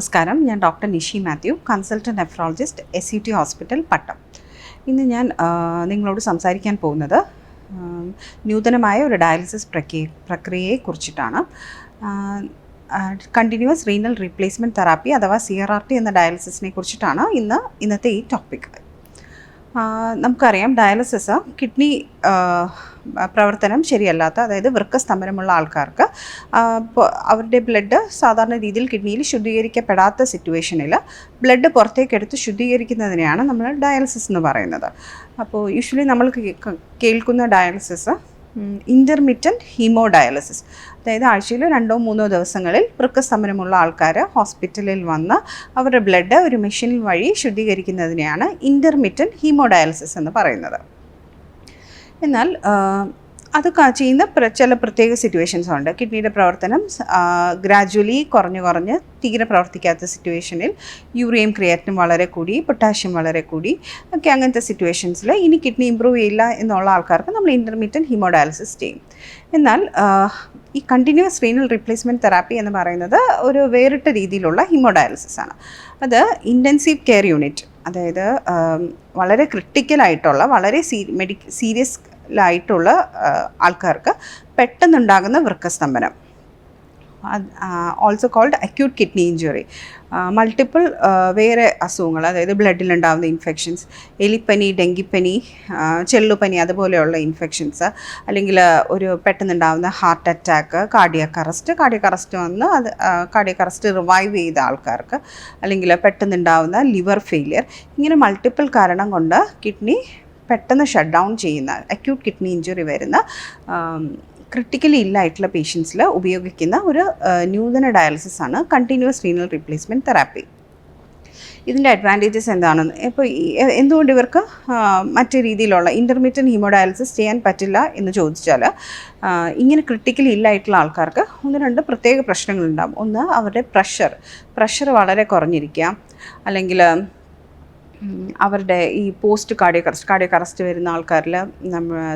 നമസ്കാരം, ഞാൻ doctor Nishi Mathew, consultant nephrologist, SUT hospital, Pattom. ഇന്ന് ഞാൻ നിങ്ങളോട് സംസാരിക്കാൻ പോകുന്നത് നൂതനമായ ഒരു ഡയാലിസിസ് പ്രക്രിയയെക്കുറിച്ചിട്ടാണ്. കണ്ടിന്യൂസ് റീനൽ റീപ്ലേസ്മെൻറ്റ് തെറാപ്പി അഥവാ CRRT എന്ന ഡയാലിസിസിനെ കുറിച്ചിട്ടാണ് ഇന്നത്തെ ഈ ടോപ്പിക്. നമുക്കറിയാം, ഡയാലിസിസ് കിഡ്നി പ്രവർത്തനം ശരിയല്ലാത്ത, അതായത് വൃക്കസ്തംഭനമുള്ള ആൾക്കാർക്ക് അവരുടെ ബ്ലഡ് സാധാരണ രീതിയിൽ കിഡ്നിയിൽ ശുദ്ധീകരിക്കപ്പെടാത്ത സിറ്റുവേഷനിൽ ബ്ലഡ് പുറത്തേക്കെടുത്ത് ശുദ്ധീകരിക്കുന്നതിനെയാണ് നമ്മൾ ഡയാലിസിസ് എന്ന് പറയുന്നത്. അപ്പോൾ യൂഷ്വലി നമ്മൾ കേൾക്കുന്ന ഡയാലിസിസ് ഇൻ്റർമിറ്റൻറ്റ് ഹീമോഡയാലിസിസ്, അതായത് ആഴ്ചയിൽ 2-3 ദിവസങ്ങളിൽ വൃക്കസ്തംഭനമുള്ള ആൾക്കാർ ഹോസ്പിറ്റലിൽ വന്ന് അവരുടെ ബ്ലഡ് ഒരു മെഷീൻ വഴി ശുദ്ധീകരിക്കുന്നതിനെയാണ് ഇൻ്റർമിറ്റൻറ്റ് ഹീമോഡയാലിസിസ് എന്ന് പറയുന്നത്. എന്നാൽ അത് ചെയ്യുന്ന ചില പ്രത്യേക സിറ്റുവേഷൻസ് ഉണ്ട്. കിഡ്നിയുടെ പ്രവർത്തനം ഗ്രാജുവലി കുറഞ്ഞ് തീരെ പ്രവർത്തിക്കാത്ത സിറ്റുവേഷനിൽ യൂറിയം ക്രിയാറ്റിനും വളരെ കൂടി, പൊട്ടാഷ്യം വളരെ കൂടി ഒക്കെ, അങ്ങനത്തെ സിറ്റുവേഷൻസിൽ ഇനി കിഡ്നി ഇമ്പ്രൂവ് ചെയ്യില്ല എന്നുള്ള ആൾക്കാർക്ക് നമ്മൾ ഇൻ്റർമീഡിയറ്റ് ഹീമോഡയാലിസിസ് ചെയ്യും. എന്നാൽ ഈ കണ്ടിന്യൂസ് റീനൽ റീപ്ലേസ്മെൻറ്റ് തെറാപ്പി എന്ന് പറയുന്നത് ഒരു വേറിട്ട രീതിയിലുള്ള ഹീമോഡയാലിസിസ് ആണ്. അത് ഇൻറ്റൻസീവ് കെയർ യൂണിറ്റ്, അതായത് വളരെ ക്രിട്ടിക്കലായിട്ടുള്ള, വളരെ സീരിയസ് ായിട്ടുള്ള ആൾക്കാർക്ക് പെട്ടെന്നുണ്ടാകുന്ന വൃക്കസ്തംഭനം, also called acute kidney injury, multiple വേറെ അസുഖങ്ങൾ, അതായത് ബ്ലഡിലുണ്ടാകുന്ന ഇൻഫെക്ഷൻസ്, എലിപ്പനി, ഡെങ്കിപ്പനി, ചെള്ളുപനി അതുപോലെയുള്ള ഇൻഫെക്ഷൻസ്, അല്ലെങ്കിൽ ഒരു പെട്ടെന്നുണ്ടാകുന്ന ഹാർട്ട് അറ്റാക്ക്, കാർഡിയാക് അറസ്റ്റ് വന്ന് അത് കാർഡിയാക് അറസ്റ്റ് റിവൈവ് ചെയ്ത ആൾക്കാർക്ക്, അല്ലെങ്കിൽ പെട്ടെന്നുണ്ടാകുന്ന ലിവർ ഫെയിലിയർ, ഇങ്ങനെ മൾട്ടിപ്പിൾ കാരണം കൊണ്ട് കിഡ്നി പെട്ടെന്ന് ഷട്ട് ഡൗൺ ചെയ്യുന്ന അക്യൂട്ട് കിഡ്നി ഇഞ്ചുറി വരുന്ന ക്രിട്ടിക്കലി ഇല്ലായിട്ടുള്ള പേഷ്യൻസിൽ ഉപയോഗിക്കുന്ന ഒരു നൂതന ഡയാലിസിസ് ആണ് കണ്ടിന്യൂസ് റീനൽ റീപ്ലേസ്മെൻറ്റ് തെറാപ്പി. ഇതിൻ്റെ അഡ്വാൻറ്റേജസ് എന്താണെന്ന്, ഇപ്പോൾ എന്തുകൊണ്ട് ഇവർക്ക് മറ്റു രീതിയിലുള്ള ഇൻ്റർമീഡിയറ്റ് ഹീമോഡയാലിസിസ് ചെയ്യാൻ പറ്റില്ല എന്ന് ചോദിച്ചാൽ, ഇങ്ങനെ ക്രിട്ടിക്കലി ഇല്ലായിട്ടുള്ള ആൾക്കാർക്ക് 1-2 പ്രത്യേക പ്രശ്നങ്ങളുണ്ടാകും. ഒന്ന്, അവരുടെ പ്രഷർ വളരെ കുറഞ്ഞിരിക്കുക, അല്ലെങ്കിൽ അവരുടെ ഈ പോസ്റ്റ് കാർഡിയാക് അറസ്റ്റ് വരുന്ന ആൾക്കാരിൽ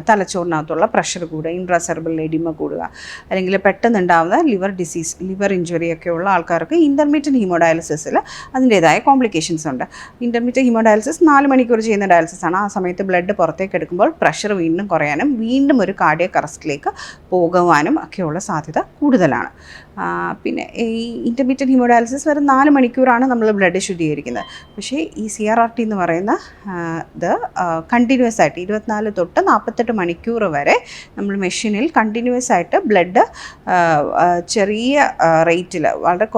തലച്ചോറിനകത്തുള്ള പ്രഷർ കൂടുക, ഇൻട്രാസെർബറൽ എഡിമ കൂടുക, അല്ലെങ്കിൽ പെട്ടെന്നുണ്ടാകുന്ന ലിവർ ഇഞ്ചുറി ഒക്കെ ഉള്ള ആൾക്കാർക്ക് ഇൻ്റർമീഡിയറ്റ് ഹീമോഡയാലിസിസിൽ അതിൻ്റേതായ കോംപ്ലിക്കേഷൻസ് ഉണ്ട്. ഇൻ്റർമീഡിയറ്റ് ഹീമോഡയാലിസിസ് 4 മണിക്കൂർ ചെയ്യുന്ന ഡയാലിസിസ് ആണ്. ആ സമയത്ത് ബ്ലഡ് പുറത്തേക്ക് എടുക്കുമ്പോൾ പ്രഷർ വീണ്ടും കുറയാനും വീണ്ടും ഒരു കാർഡിയാക് അറസ്റ്റിലേക്ക് പോകുവാനും ഒക്കെയുള്ള സാധ്യത കൂടുതലാണ്. പിന്നെ ഈ ഇൻ്റർമീഡിയറ്റ് ഹീമോഡയാലിസിസ് വെറും 4 മണിക്കൂറാണ് നമ്മൾ ബ്ലഡ് ശുദ്ധീകരിക്കുന്നത്. പക്ഷേ ഈ CRRT എന്ന് പറയുന്ന ഇത് കണ്ടിന്യൂസ് ആയിട്ട് 24 തൊട്ട് 48 മണിക്കൂർ വരെ നമ്മൾ മെഷീനിൽ കണ്ടിന്യൂസ് ആയിട്ട് ബ്ലഡ് ചെറിയ റേറ്റിൽ വളരെ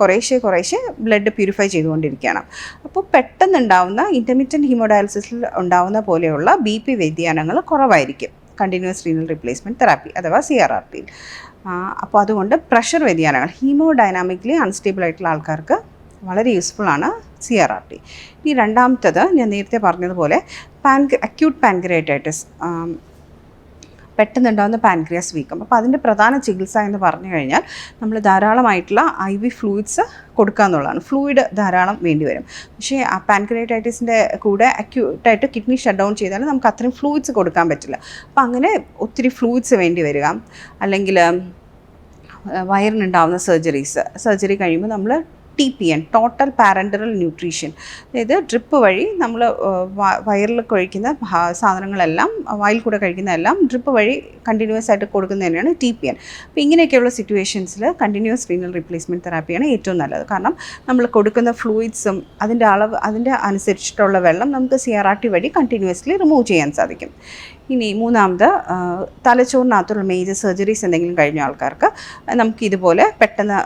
കുറേശ്ശെ ബ്ലഡ് പ്യൂരിഫൈ ചെയ്തുകൊണ്ടിരിക്കുകയാണ്. അപ്പോൾ പെട്ടെന്നുണ്ടാവുന്ന ഇൻ്റർമീഡിയറ്റ് ഹീമോഡയാലിസിസിൽ ഉണ്ടാവുന്ന പോലെയുള്ള BP വ്യതിയാനങ്ങൾ കുറവായിരിക്കും കണ്ടിന്യൂസ് റീനൽ റീപ്ലേസ്മെൻറ്റ് തെറാപ്പി അഥവാ CRRTയിൽ. അപ്പോൾ അതുകൊണ്ട് പ്രഷർ വ്യതിയാനങ്ങൾ, ഹീമോഡൈനാമിക്കലി അൺസ്റ്റേബിൾ ആയിട്ടുള്ള ആൾക്കാർക്ക് വളരെ യൂസ്ഫുള്ളാണ് CRRT. ഇനി രണ്ടാമത്തത്, ഞാൻ നേരത്തെ പറഞ്ഞതുപോലെ അക്യൂട്ട് പാൻക്രിയാറ്റൈറ്റിസ്, പെട്ടെന്നുണ്ടാകുന്ന പാൻക്രിയാസ് വീക്കം. അപ്പോൾ അതിൻ്റെ പ്രധാന ചികിത്സ എന്ന് പറഞ്ഞു കഴിഞ്ഞാൽ നമ്മൾ ധാരാളമായിട്ടുള്ള IV ഫ്ലൂയിഡ്സ് കൊടുക്കുക എന്നുള്ളതാണ്. ഫ്ലൂയിഡ് ധാരാളം വേണ്ടി വരും. പക്ഷേ ആ പാൻക്രിയാറ്റൈറ്റിസിൻ്റെ കൂടെ അക്യൂട്ടായിട്ട് കിഡ്നി ഷട്ട് ഡൗൺ ചെയ്താൽ നമുക്ക് അത്രയും ഫ്ലൂയിഡ്സ് കൊടുക്കാൻ പറ്റില്ല. അപ്പോൾ അങ്ങനെ ഒത്തിരി ഫ്ലൂയിഡ്സ് വേണ്ടി വരിക, അല്ലെങ്കിൽ വയറിനുണ്ടാകുന്ന സർജറി കഴിയുമ്പോൾ നമ്മൾ TPN, ടോട്ടൽ പാരൻ്ററൽ ന്യൂട്രീഷൻ, അതായത് ഡ്രിപ്പ് വഴി നമ്മൾ വയറിൽ കഴിക്കുന്ന സാധനങ്ങളെല്ലാം, വായിൽ കൂടെ കഴിക്കുന്നതെല്ലാം ഡ്രിപ്പ് വഴി കണ്ടിന്യൂസ് ആയിട്ട് കൊടുക്കുന്നതിനാണ് TPN. അപ്പോൾ ഇങ്ങനെയൊക്കെയുള്ള സിറ്റുവേഷൻസിൽ കണ്ടിന്യൂസ് റീനൽ റീപ്ലേസ്മെൻറ്റ് തെറാപ്പിയാണ് ഏറ്റവും നല്ലത്. കാരണം നമ്മൾ കൊടുക്കുന്ന ഫ്ലൂയിഡ്സും അതിൻ്റെ അനുസരിച്ചിട്ടുള്ള വെള്ളം നമുക്ക് CRRT വഴി കണ്ടിന്യൂസ്ലി റിമൂവ് ചെയ്യാൻ സാധിക്കും. ഇനി മൂന്നാമത്, തലച്ചോറിനകത്തുള്ള മേജർ സർജറീസ് എന്തെങ്കിലും കഴിഞ്ഞ ആൾക്കാർക്ക് നമുക്കിതുപോലെ പെട്ടെന്ന്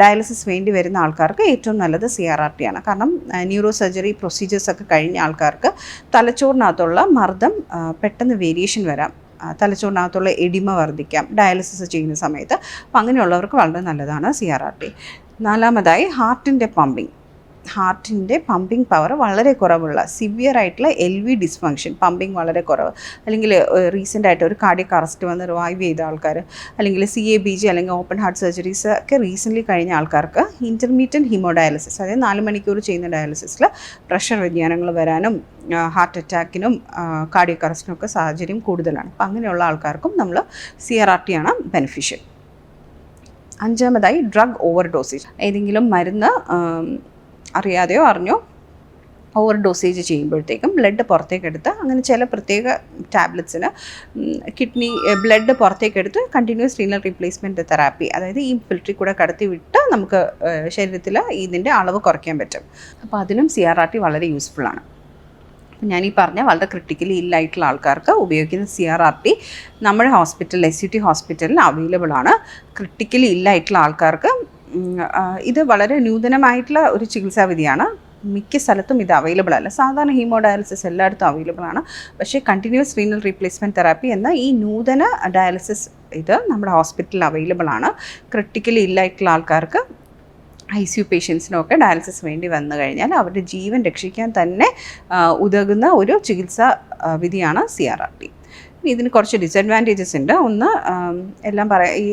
ഡയാലിസിസ് വേണ്ടി വരുന്ന ആൾക്കാർക്ക് ഏറ്റവും നല്ലത് CRRT ആണ്. കാരണം ന്യൂറോ സർജറി പ്രൊസീജിയേഴ്സൊക്കെ കഴിഞ്ഞ ആൾക്കാർക്ക് തലച്ചോറിനകത്തുള്ള മർദ്ദം പെട്ടെന്ന് വേരിയേഷൻ വരാം, തലച്ചോറിനകത്തുള്ള എഡിമ വർദ്ധിക്കാം ഡയാലിസിസ് ചെയ്യുന്ന സമയത്ത്. അപ്പോൾ അങ്ങനെയുള്ളവർക്ക് വളരെ നല്ലതാണ് CRRT. നാലാമതായി, ഹാർട്ടിൻ്റെ പമ്പിങ് പവർ വളരെ കുറവുള്ള, സിവിയർ ആയിട്ടുള്ള LV ഡിസ്ഫങ്ഷൻ, പമ്പിങ് വളരെ കുറവ്, അല്ലെങ്കിൽ റീസെൻ്റായിട്ട് ഒരു കാർഡിയാക് അറസ്റ്റ് വന്ന് റിവൈവ് ചെയ്ത ആൾക്കാർ, അല്ലെങ്കിൽ CABG അല്ലെങ്കിൽ ഓപ്പൺ ഹാർട്ട് സർജറീസ് ഒക്കെ റീസെൻ്റ്ലി കഴിഞ്ഞ ആൾക്കാർക്ക് ഇൻ്റർമീഡിയറ്റ് ഹീമോഡയാലിസിസ്, അതായത് 4 മണിക്കൂർ ചെയ്യുന്ന ഡയാലിസിസിൽ പ്രഷർ വ്യതിയാനങ്ങൾ വരാനും ഹാർട്ട് അറ്റാക്കിനും കാർഡിയാക് അറസ്റ്റിനും ഒക്കെ സാഹചര്യം കൂടുതലാണ്. അപ്പോൾ അങ്ങനെയുള്ള ആൾക്കാർക്കും നമ്മൾ CRRT ആണ് ബെനിഫിഷ്യൽ. അഞ്ചാമതായി ഡ്രഗ് ഓവർ ഡോസേജ്. ഏതെങ്കിലും മരുന്ന് അറിയാതെയോ അറിഞ്ഞോ ഓവർ ഡോസേജ് ചെയ്യുമ്പോഴത്തേക്കും ബ്ലഡ് പുറത്തേക്കെടുത്ത്, അങ്ങനെ ചില പ്രത്യേക ടാബ്ലറ്റ്സിന് ബ്ലഡ് പുറത്തേക്കെടുത്ത് കണ്ടിന്യൂസ് റീനൽ റീപ്ലേസ്മെൻറ്റ് തെറാപ്പി, അതായത് ഈ ഫിൽറ്ററിൽ കൂടെ കടത്തി വിട്ട് നമുക്ക് ശരീരത്തിൽ ഇതിൻ്റെ അളവ് കുറയ്ക്കാൻ പറ്റും. അപ്പോൾ അതിനും CRRT വളരെ യൂസ്ഫുള്ളാണ്. ഞാനീ പറഞ്ഞ വളരെ ക്രിട്ടിക്കലി ഇല്ലായിട്ടുള്ള ആൾക്കാർക്ക് ഉപയോഗിക്കുന്ന CRRT നമ്മുടെ ഹോസ്പിറ്റലിൽ SUT ഹോസ്പിറ്റലിൽ അവൈലബിൾ ആണ്. ക്രിട്ടിക്കലി ഇല്ലായിട്ടുള്ള ആൾക്കാർക്ക് ഇത് വളരെ നൂതനമായിട്ടുള്ള ഒരു ചികിത്സാവിധിയാണ്. മിക്ക സ്ഥലത്തും ഇത് അവൈലബിൾ അല്ല. സാധാരണ ഹീമോഡയാലിസിസ് എല്ലായിടത്തും അവൈലബിൾ ആണ്. പക്ഷേ കണ്ടിന്യൂസ് റീനൽ റീപ്ലേസ്മെൻറ്റ് തെറാപ്പി എന്ന ഈ നൂതന ഡയാലിസിസ് ഇത് നമ്മുടെ ഹോസ്പിറ്റലിൽ അവൈലബിൾ ആണ്. ക്രിട്ടിക്കലി ഇല്ലായിട്ടുള്ള ആൾക്കാർക്ക് ICU പേഷ്യൻസിനൊക്കെ ഡയാലിസിസ് വേണ്ടി വന്നു കഴിഞ്ഞാൽ അവരുടെ ജീവൻ രക്ഷിക്കാൻ തന്നെ ഉതകുന്ന ഒരു ചികിത്സാ വിധിയാണ് CRRT. ഇതിന് കുറച്ച് ഡിസഡ്വാൻറ്റേജസ് ഉണ്ട്. ഒന്ന്, എല്ലാം ഈ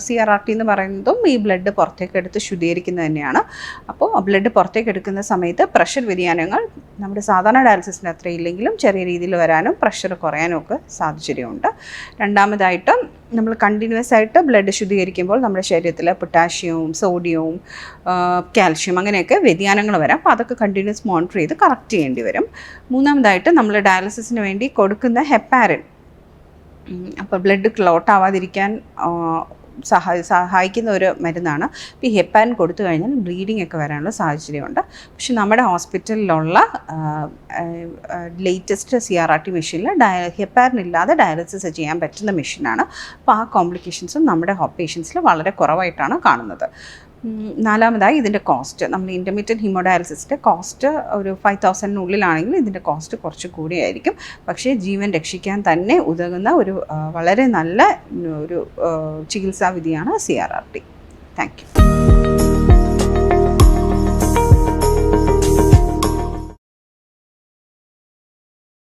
CRRT എന്ന് പറയുന്നതും ഈ ബ്ലഡ് പുറത്തേക്ക് എടുത്ത് ശുദ്ധീകരിക്കുന്നത് തന്നെയാണ്. അപ്പോൾ ബ്ലഡ് പുറത്തേക്ക് എടുക്കുന്ന സമയത്ത് പ്രഷർ വ്യതിയാനങ്ങൾ നമ്മുടെ സാധാരണ ഡയാലിസിസിന് അത്ര ഇല്ലെങ്കിലും ചെറിയ രീതിയിൽ വരാനും പ്രഷർ കുറയാനും ഒക്കെ സാഹചര്യമുണ്ട്. രണ്ടാമതായിട്ട്, നമ്മൾ കണ്ടിന്യൂസ് ആയിട്ട് ബ്ലഡ് ശുദ്ധീകരിക്കുമ്പോൾ നമ്മുടെ ശരീരത്തിൽ പൊട്ടാഷ്യവും സോഡിയവും കാൽഷ്യം അങ്ങനെയൊക്കെ വ്യതിയാനങ്ങൾ വരാം. അപ്പോൾ അതൊക്കെ കണ്ടിന്യൂസ് മോണിറ്റർ ചെയ്ത് കറക്റ്റ് ചെയ്യേണ്ടി വരും. മൂന്നാമതായിട്ട്, നമ്മൾ ഡയാലിസിസിന് വേണ്ടി കൊടുക്കുന്ന ഹെപ്പാരിൻ, അപ്പോൾ ബ്ലഡ് ക്ലോട്ട് ആവാതിരിക്കാൻ സഹായിക്കുന്ന ഒരു മരുന്നാണ്. അപ്പോൾ ഈ ഹെപ്പാരിൻ കൊടുത്തു കഴിഞ്ഞാൽ ബ്ലീഡിംഗ് ഒക്കെ വരാനുള്ള സാഹചര്യമുണ്ട്. പക്ഷെ നമ്മുടെ ഹോസ്പിറ്റലിലുള്ള ലേറ്റസ്റ്റ് CRRT മെഷീനിൽ ഹെപ്പാരിൻ ഇല്ലാതെ ഡയാലിസിസ് ചെയ്യാൻ പറ്റുന്ന മെഷീനാണ്. അപ്പോൾ ആ കോംപ്ലിക്കേഷൻസും നമ്മുടെ പേഷ്യൻസിൽ വളരെ കുറവായിട്ടാണ് കാണുന്നത്. നാലാമതായി, ഇതിൻ്റെ കോസ്റ്റ്. നമ്മൾ ഇൻ്റർമീഡിയറ്റ് ഹീമോഡയാലിസിസിൻ്റെ കോസ്റ്റ് ഒരു 5,000-നുള്ളിലാണെങ്കിൽ ഇതിൻ്റെ കോസ്റ്റ് കുറച്ച് കൂടിയായിരിക്കും. പക്ഷേ ജീവൻ രക്ഷിക്കാൻ തന്നെ ഉതകുന്ന ഒരു വളരെ നല്ല ഒരു ചികിത്സാവിധിയാണ് CRRT. Thank you.